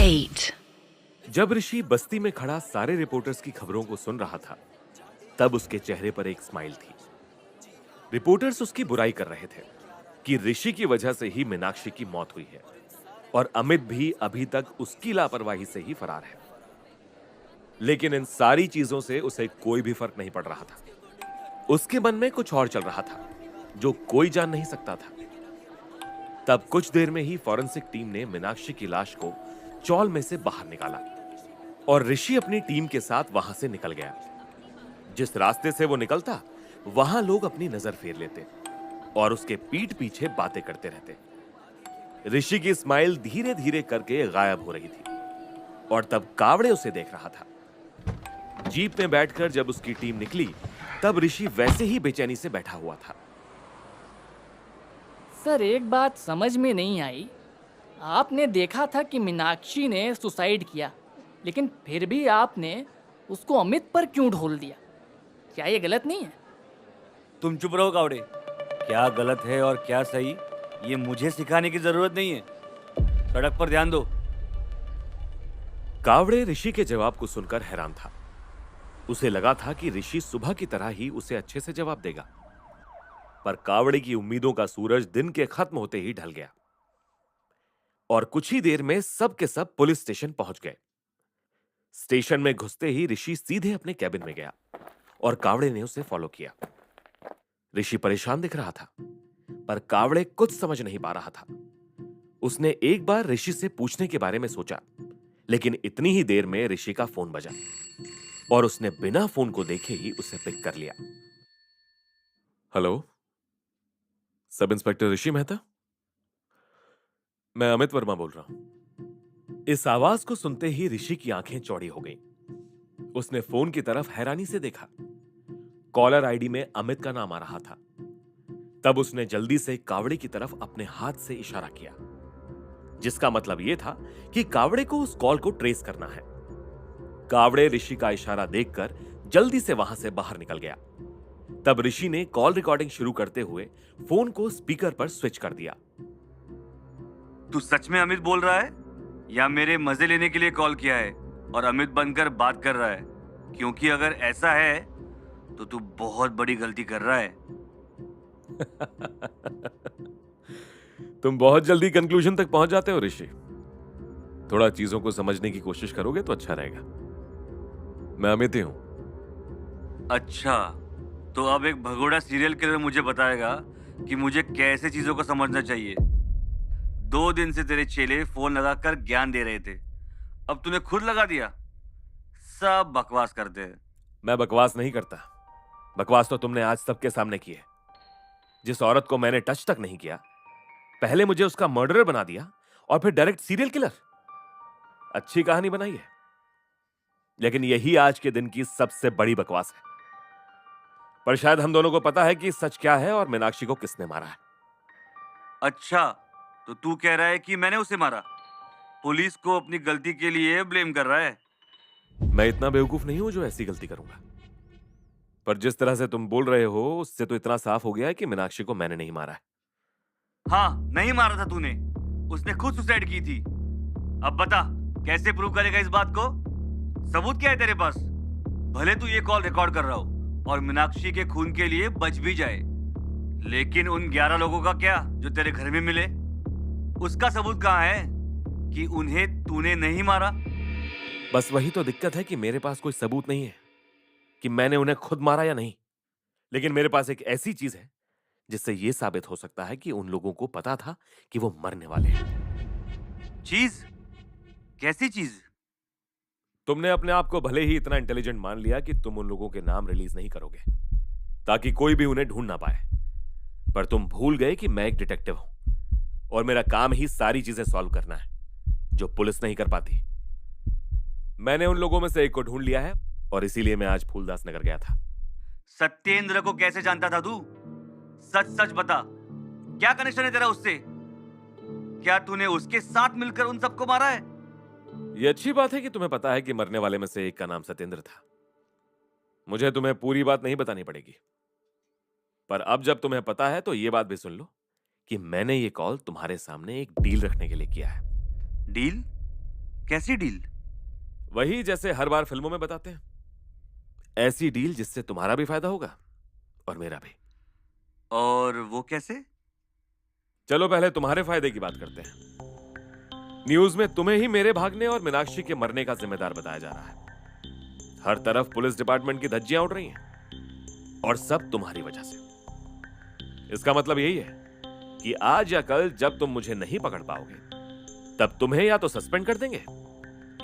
8. जब ऋषि बस्ती में खड़ा सारे रिपोर्टर्स की खबरों को सुन रहा था, तब उसके चेहरे पर एक स्माइल थी। रिपोर्टर्स उसकी बुराई कर रहे थे कि ऋषि की वजह से ही मीनाक्षी की मौत हुई है और अमित भी अभी तक उसकी लापरवाही से ही फरार है। लेकिन इन सारी चीजों से उसे कोई भी फर्क नहीं पड़ रहा था। उसके मन में कुछ और चल रहा था जो कोई जान नहीं सकता था। तब कुछ देर में ही फॉरेंसिक टीम ने मीनाक्षी की लाश को चौल में से बाहर निकाला और ऋषि अपनी टीम के साथ वहां से निकल गया। जिस रास्ते से वो निकलता, वहां लोग अपनी नजर फेर लेते और उसके पीठ पीछे बातें करते रहते। ऋषि की स्माइल धीरे धीरे करके गायब हो रही थी और तब कावड़े उसे देख रहा था। जीप में बैठकर जब उसकी टीम निकली, तब ऋषि वैसे ही बेचैनी से बैठा हुआ था। सर, एक बात समझ में नहीं आई। आपने देखा था कि मीनाक्षी ने सुसाइड किया, लेकिन फिर भी आपने उसको अमित पर क्यों ढोल दिया? क्या ये गलत नहीं है? तुम चुप रहो कावड़े। क्या गलत है और क्या सही, ये मुझे सिखाने की जरूरत नहीं है। सड़क पर ध्यान दो। कावड़े ऋषि के जवाब को सुनकर हैरान था। उसे लगा था कि ऋषि सुबह की तरह ही उसे अच्छे से जवाब देगा, पर कावड़े की उम्मीदों का सूरज दिन के खत्म होते ही ढल गया और कुछ ही देर में सब के सब पुलिस स्टेशन पहुंच गए। स्टेशन में घुसते ही ऋषि सीधे अपने कैबिन में गया और कावड़े ने उसे फॉलो किया। ऋषि परेशान दिख रहा था, पर कावड़े कुछ समझ नहीं पा रहा था। उसने एक बार ऋषि से पूछने के बारे में सोचा, लेकिन इतनी ही देर में ऋषि का फोन बजा और उसने बिना फोन को देखे ही उसे पिक कर लिया। हेलो, सब इंस्पेक्टर ऋषि मेहता? मैं अमित वर्मा बोल रहा हूं। इस आवाज को सुनते ही ऋषि की आंखें चौड़ी हो गईं। उसने फोन की तरफ हैरानी से देखा। कॉलर आईडी में अमित का नाम आ रहा था। तब उसने जल्दी से कावड़े की तरफ अपने हाथ से इशारा किया, जिसका मतलब यह था कि कावड़े को उस कॉल को ट्रेस करना है। कावड़े ऋषि का इशारा देखकर जल्दी से वहां से बाहर निकल गया। तब ऋषि ने कॉल रिकॉर्डिंग शुरू करते हुए फोन को स्पीकर पर स्विच कर दिया। तू सच में अमित बोल रहा है या मेरे मजे लेने के लिए कॉल किया है और अमित बनकर बात कर रहा है? क्योंकि अगर ऐसा है तो तू बहुत बड़ी गलती कर रहा है। तुम बहुत जल्दी कंक्लूजन तक पहुंच जाते हो ऋषि। थोड़ा चीजों को समझने की कोशिश करोगे तो अच्छा रहेगा। मैं अमित ही हूं। अच्छा, तो अब एक भगोड़ा सीरियल किलर मुझे बताएगा कि मुझे कैसे चीजों को समझना चाहिए। 2 दिन से तेरे चेले फोन लगाकर ज्ञान दे रहे थे, अब तूने खुद लगा दिया। सब बकवास करते हैं। मैं बकवास नहीं करता। बकवास तो तुमने आज सबके सामने की है। जिस औरत को मैंने टच तक नहीं किया, पहले मुझे उसका मर्डरर बना दिया और फिर डायरेक्ट सीरियल किलर। अच्छी कहानी बनाई है, लेकिन यही आज के दिन की सबसे बड़ी बकवास है। पर शायद हम दोनों को पता है कि सच क्या है और मीनाक्षी को किसने मारा है। अच्छा, तो तू कह रहा है कि मैंने उसे मारा? पुलिस को अपनी गलती के लिए ब्लेम कर रहा है? मैं इतना बेवकूफ नहीं हूं जो ऐसी गलती करूंगा, पर जिस तरह से तुम बोल रहे हो उससे तो इतना साफ हो गया है कि मीनाक्षी को मैंने नहीं मारा है। हाँ, नहीं मारा था तूने। उसने खुद सुसाइड की थी। अब बता, कैसे प्रूव करेगा इस बात को? सबूत क्या है तेरे पास? भले तू ये कॉल रिकॉर्ड कर रहा हो और मीनाक्षी के खून के लिए बच भी जाए, लेकिन उन 11 लोगों का क्या जो तेरे घर में मिले? उसका सबूत कहाँ है कि उन्हें तूने नहीं मारा? बस वही तो दिक्कत है कि मेरे पास कोई सबूत नहीं है कि मैंने उन्हें खुद मारा या नहीं। लेकिन मेरे पास एक ऐसी चीज है जिससे यह साबित हो सकता है कि उन लोगों को पता था कि वो मरने वाले हैं। चीज? कैसी चीज? तुमने अपने आप को भले ही इतना इंटेलिजेंट मान लिया कि तुम उन लोगों के नाम रिलीज नहीं करोगे ताकि कोई भी उन्हें ढूंढ ना पाए, पर तुम भूल गए कि मैं एक डिटेक्टिव हूं और मेरा काम ही सारी चीजें सॉल्व करना है जो पुलिस नहीं कर पाती। मैंने उन लोगों में से एक को ढूंढ लिया है और इसीलिए मैं आज फूलदास नगर गया था। सत्येंद्र को कैसे जानता था तू? सच सच बता, क्या कनेक्शन है तेरा उससे? क्या तूने उसके साथ मिलकर उन सबको मारा है? यह अच्छी बात है कि तुम्हें पता है कि मरने वाले में से एक का नाम सत्येंद्र था। मुझे तुम्हें पूरी बात नहीं बतानी पड़ेगी, पर अब जब तुम्हें पता है तो यह बात भी सुन लो कि मैंने ये कॉल तुम्हारे सामने एक डील रखने के लिए किया है। डील? कैसी डील? वही जैसे हर बार फिल्मों में बताते हैं, ऐसी डील जिससे तुम्हारा भी फायदा होगा और मेरा भी। और वो कैसे? चलो पहले तुम्हारे फायदे की बात करते हैं। न्यूज में तुम्हें ही मेरे भागने और मीनाक्षी के मरने का जिम्मेदार बताया जा रहा है। हर तरफ पुलिस डिपार्टमेंट की धज्जियां उड़ रही हैं और सब तुम्हारी वजह से। इसका मतलब यही है कि आज या कल जब तुम मुझे नहीं पकड़ पाओगे, तब तुम्हें या तो सस्पेंड कर देंगे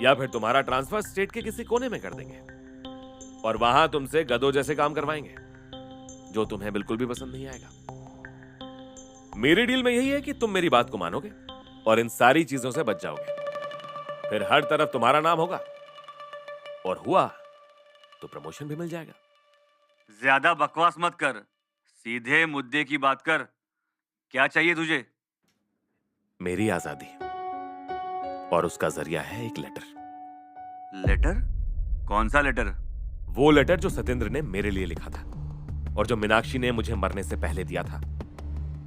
या फिर तुम्हारा ट्रांसफर स्टेट के किसी कोने में कर देंगे और वहां तुमसे गधों जैसे काम करवाएंगे, जो तुम्हें बिल्कुल भी पसंद नहीं आएगा। मेरी डील में यही है कि तुम मेरी बात को मानोगे और इन सारी चीजों से बच जाओगे। फिर हर तरफ तुम्हारा नाम होगा और हुआ तो प्रमोशन भी मिल जाएगा। ज्यादा बकवास मत कर, सीधे मुद्दे की बात कर। क्या चाहिए तुझे? मेरी आजादी और उसका जरिया है एक लेटर। लेटर? कौन सा लेटर? वो लेटर जो सत्येंद्र ने मेरे लिए लिखा था और जो मीनाक्षी ने मुझे मरने से पहले दिया था।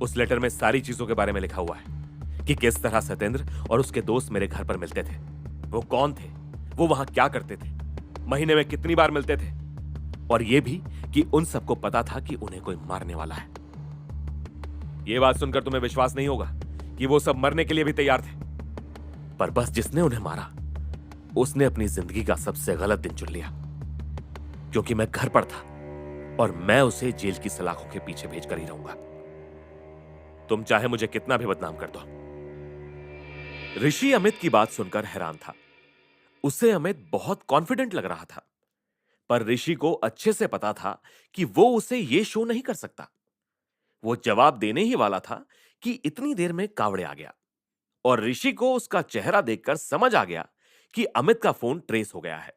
उस लेटर में सारी चीजों के बारे में लिखा हुआ है कि किस तरह सत्येंद्र और उसके दोस्त मेरे घर पर मिलते थे, वो कौन थे, वो वहां क्या करते थे, महीने में कितनी बार मिलते थे, और ये भी कि उन सबको पता था कि उन्हें कोई मारने वाला है। ये बात सुनकर तुम्हें विश्वास नहीं होगा कि वो सब मरने के लिए भी तैयार थे, पर बस जिसने उन्हें मारा उसने अपनी जिंदगी का सबसे गलत दिन चुन लिया, क्योंकि मैं घर पर था और मैं उसे जेल की सलाखों के पीछे भेजकर ही रहूंगा। तुम चाहे मुझे कितना भी बदनाम कर दो। ऋषि अमित की बात सुनकर हैरान था। उसे अमित बहुत कॉन्फिडेंट लग रहा था, पर ऋषि को अच्छे से पता था कि वो उसे ये शो नहीं कर सकता। वो जवाब देने ही वाला था कि इतनी देर में कावड़े आ गया और ऋषि को उसका चेहरा देखकर समझ आ गया कि अमित का फोन ट्रेस हो गया है।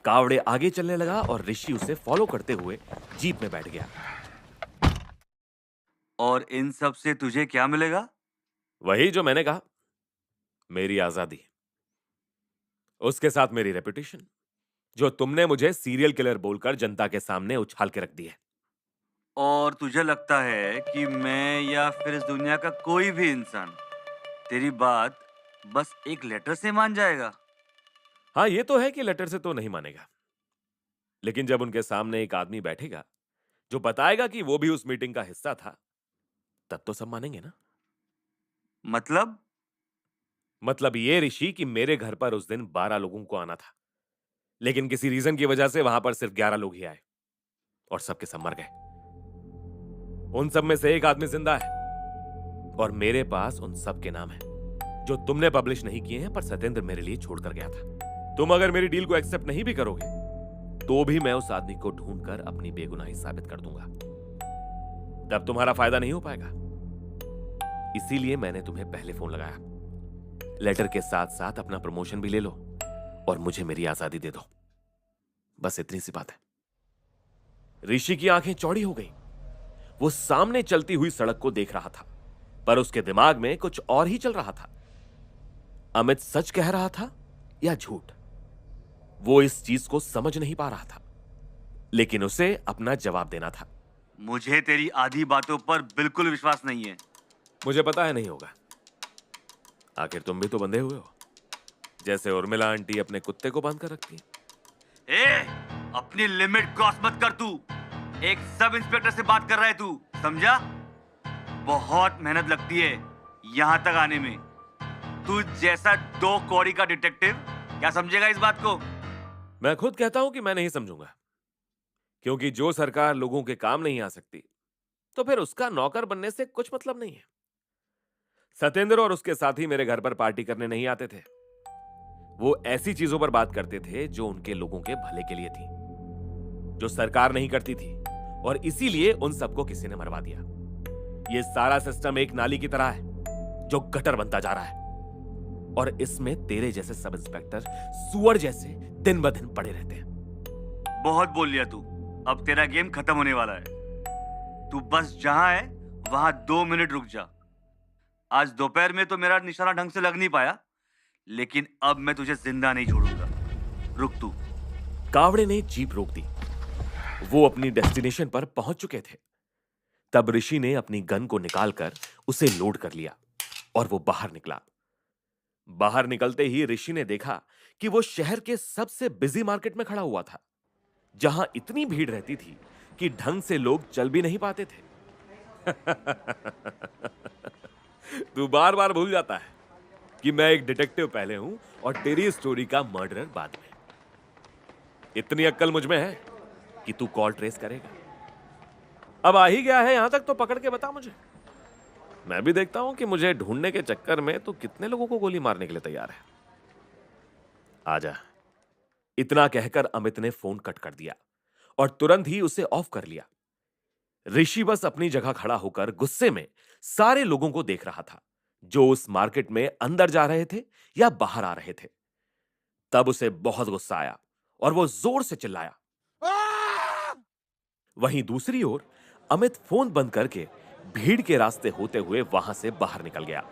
कावड़े आगे चलने लगा और ऋषि उसे फॉलो करते हुए जीप में बैठ गया। और इन सब से तुझे क्या मिलेगा? वही जो मैंने कहा, मेरी आजादी, उसके साथ मेरी रेपुटेशन, जो तुमने मुझे सीरियल किलर बोलकर जनता के सामने उछाल के रख दी है। और तुझे लगता है कि मैं या फिर इस दुनिया का कोई भी इंसान तेरी बात बस एक लेटर से मान जाएगा? हाँ, ये तो है कि लेटर से तो नहीं मानेगा, लेकिन जब उनके सामने एक आदमी बैठेगा जो बताएगा कि वो भी उस मीटिंग का हिस्सा था, तब तो सब मानेंगे ना। मतलब ये ऋषि कि मेरे घर पर उस दिन 12 लोगों को आना था, लेकिन किसी रीजन की वजह से वहां पर सिर्फ 11 लोग ही आए और सबके सब मर गए। उन सब में से एक आदमी जिंदा है और मेरे पास उन सब के नाम है जो तुमने पब्लिश नहीं किए हैं, पर सत्येंद्र मेरे लिए छोड़कर गया था। तुम अगर मेरी डील को एक्सेप्ट नहीं भी करोगे तो भी मैं उस आदमी को ढूंढकर अपनी बेगुनाही साबित कर दूंगा। तब तुम्हारा फायदा नहीं हो पाएगा। इसीलिए मैंने तुम्हें पहले फोन लगाया। लेटर के साथ साथ अपना प्रमोशन भी ले लो और मुझे मेरी आजादी दे दो। बस इतनी सी बात है। ऋषि की आंखें चौड़ी हो गई। वो सामने चलती हुई सड़क को देख रहा था, पर उसके दिमाग में कुछ और ही चल रहा था। अमित सच कह रहा था या झूठ, वो इस चीज को समझ नहीं पा रहा था, लेकिन उसे अपना जवाब देना था। मुझे तेरी आधी बातों पर बिल्कुल विश्वास नहीं है। मुझे पता है नहीं होगा। आखिर तुम भी तो बंधे हुए हो, जैसे उर्मिला आंटी अपने कुत्ते को बांध कर रखती है। अपनी लिमिट क्रॉस मत कर। तू एक सब इंस्पेक्टर से बात कर रहा है, तू समझा? बहुत मेहनत लगती है यहां तक आने में। तू जैसा 2 कौड़ी का डिटेक्टिव क्या समझेगा इस बात को? मैं खुद कहता हूं कि मैं नहीं समझूंगा, क्योंकि जो सरकार लोगों के काम नहीं आ सकती तो फिर उसका नौकर बनने से कुछ मतलब नहीं है। सत्येंद्र और उसके साथी मेरे घर पर पार्टी करने नहीं आते थे। वो ऐसी चीजों पर बात करते थे जो उनके लोगों के भले के लिए थी, जो सरकार नहीं करती थी, और इसीलिए उन सबको किसी ने मरवा दिया। ये सारा सिस्टम एक नाली की तरह है जो गटर बनता जा रहा है, और इसमें तेरे जैसे सब इंस्पेक्टर सुअर जैसे दिन ब दिन पड़े रहते हैं। बहुत बोल लिया तू। अब तेरा गेम खत्म होने वाला है। तू बस जहां है वहां 2 मिनट रुक जा। आज दोपहर में तो मेरा निशाना ढंग से लग नहीं पाया, लेकिन अब मैं तुझे जिंदा नहीं छोड़ूंगा। रुक तू। कावड़े ने जीप रोक दी। वो अपनी डेस्टिनेशन पर पहुंच चुके थे। तब ऋषि ने अपनी गन को निकालकर उसे लोड कर लिया और वो बाहर निकला। बाहर निकलते ही ऋषि ने देखा कि वो शहर के सबसे बिजी मार्केट में खड़ा हुआ था, जहां इतनी भीड़ रहती थी कि ढंग से लोग चल भी नहीं पाते थे। तू बार बार भूल जाता है कि मैं एक डिटेक्टिव पहले हूं और तेरी स्टोरी का मर्डरर बाद में। इतनी अक्ल मुझ में है कि तू कॉल ट्रेस करेगा। अब आ ही गया है यहां तक तो पकड़ के बता मुझे। मैं भी देखता हूं कि मुझे ढूंढने के चक्कर में तू कितने लोगों को गोली मारने के लिए तैयार है। आजा। इतना कहकर अमित ने फोन कट कर दिया और तुरंत ही उसे ऑफ कर लिया। ऋषि बस अपनी जगह खड़ा होकर गुस्से में सारे लोगों को देख रहा था, जो उस मार्केट में अंदर जा रहे थे या बाहर आ रहे थे। तब उसे बहुत गुस्सा आया और वो जोर से चिल्लाया। वहीं दूसरी ओर अमित फोन बंद करके भीड़ के रास्ते होते हुए वहां से बाहर निकल गया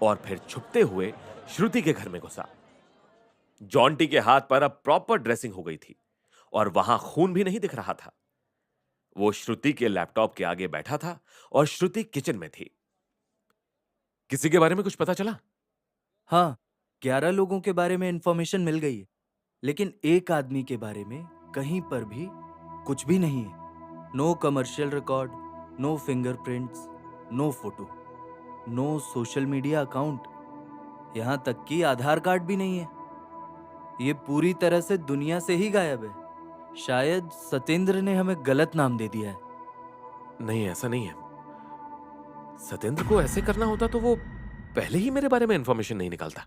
और फिर छुपते हुए श्रुति के घर में घुसा। जॉन्टी के हाथ पर अब प्रॉपर ड्रेसिंग हो गई थी और वहां खून भी नहीं दिख रहा था। वो श्रुति के लैपटॉप के आगे बैठा था और श्रुति किचन में थी। किसी के बारे में कुछ पता चला? हाँ, 11 लोगों के बारे में इंफॉर्मेशन मिल गई है, लेकिन एक आदमी के बारे में कहीं पर भी कुछ भी नहीं है। No commercial record, no fingerprints, no photo, no social media account, यहाँ तक कि आधार कार्ड भी नहीं है। ये पूरी तरह से दुनिया से ही गायब है। शायद सतेंद्र ने हमें गलत नाम दे दिया है। नहीं, ऐसा नहीं है। सतेंद्र को ऐसे करना होता तो वो पहले ही मेरे बारे में इंफॉर्मेशन नहीं निकालता।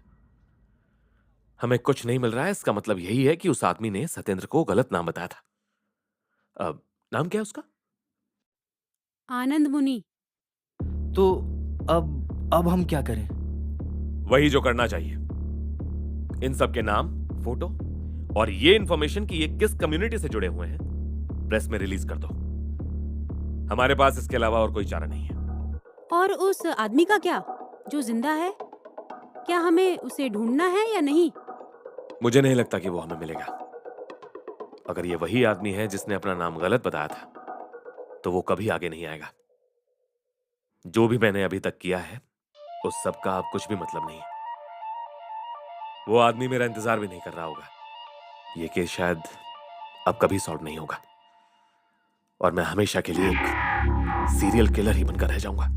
हमें कुछ नहीं मिल रहा है, इसका मतलब यही है कि उस आदमी ने सतेंद्र को गलत नाम बताया था। अब नाम क्या है उसका? आनंद मुनि। तो अब हम क्या करें? वही जो करना चाहिए। इन सब के नाम, फोटो और ये इंफॉर्मेशन कि ये किस कम्युनिटी से जुड़े हुए हैं प्रेस में रिलीज कर दो। हमारे पास इसके अलावा और कोई चारा नहीं है। और उस आदमी का क्या, जो जिंदा है? क्या हमें उसे ढूंढना है या नहीं? मुझे नहीं लगता कि वो हमें मिलेगा। अगर ये वही आदमी है जिसने अपना नाम गलत बताया था तो वो कभी आगे नहीं आएगा। जो भी मैंने अभी तक किया है उस सब का अब कुछ भी मतलब नहीं है। वो आदमी मेरा इंतजार भी नहीं कर रहा होगा। ये केस शायद अब कभी सॉल्व नहीं होगा और मैं हमेशा के लिए एक सीरियल किलर ही बनकर रह जाऊंगा।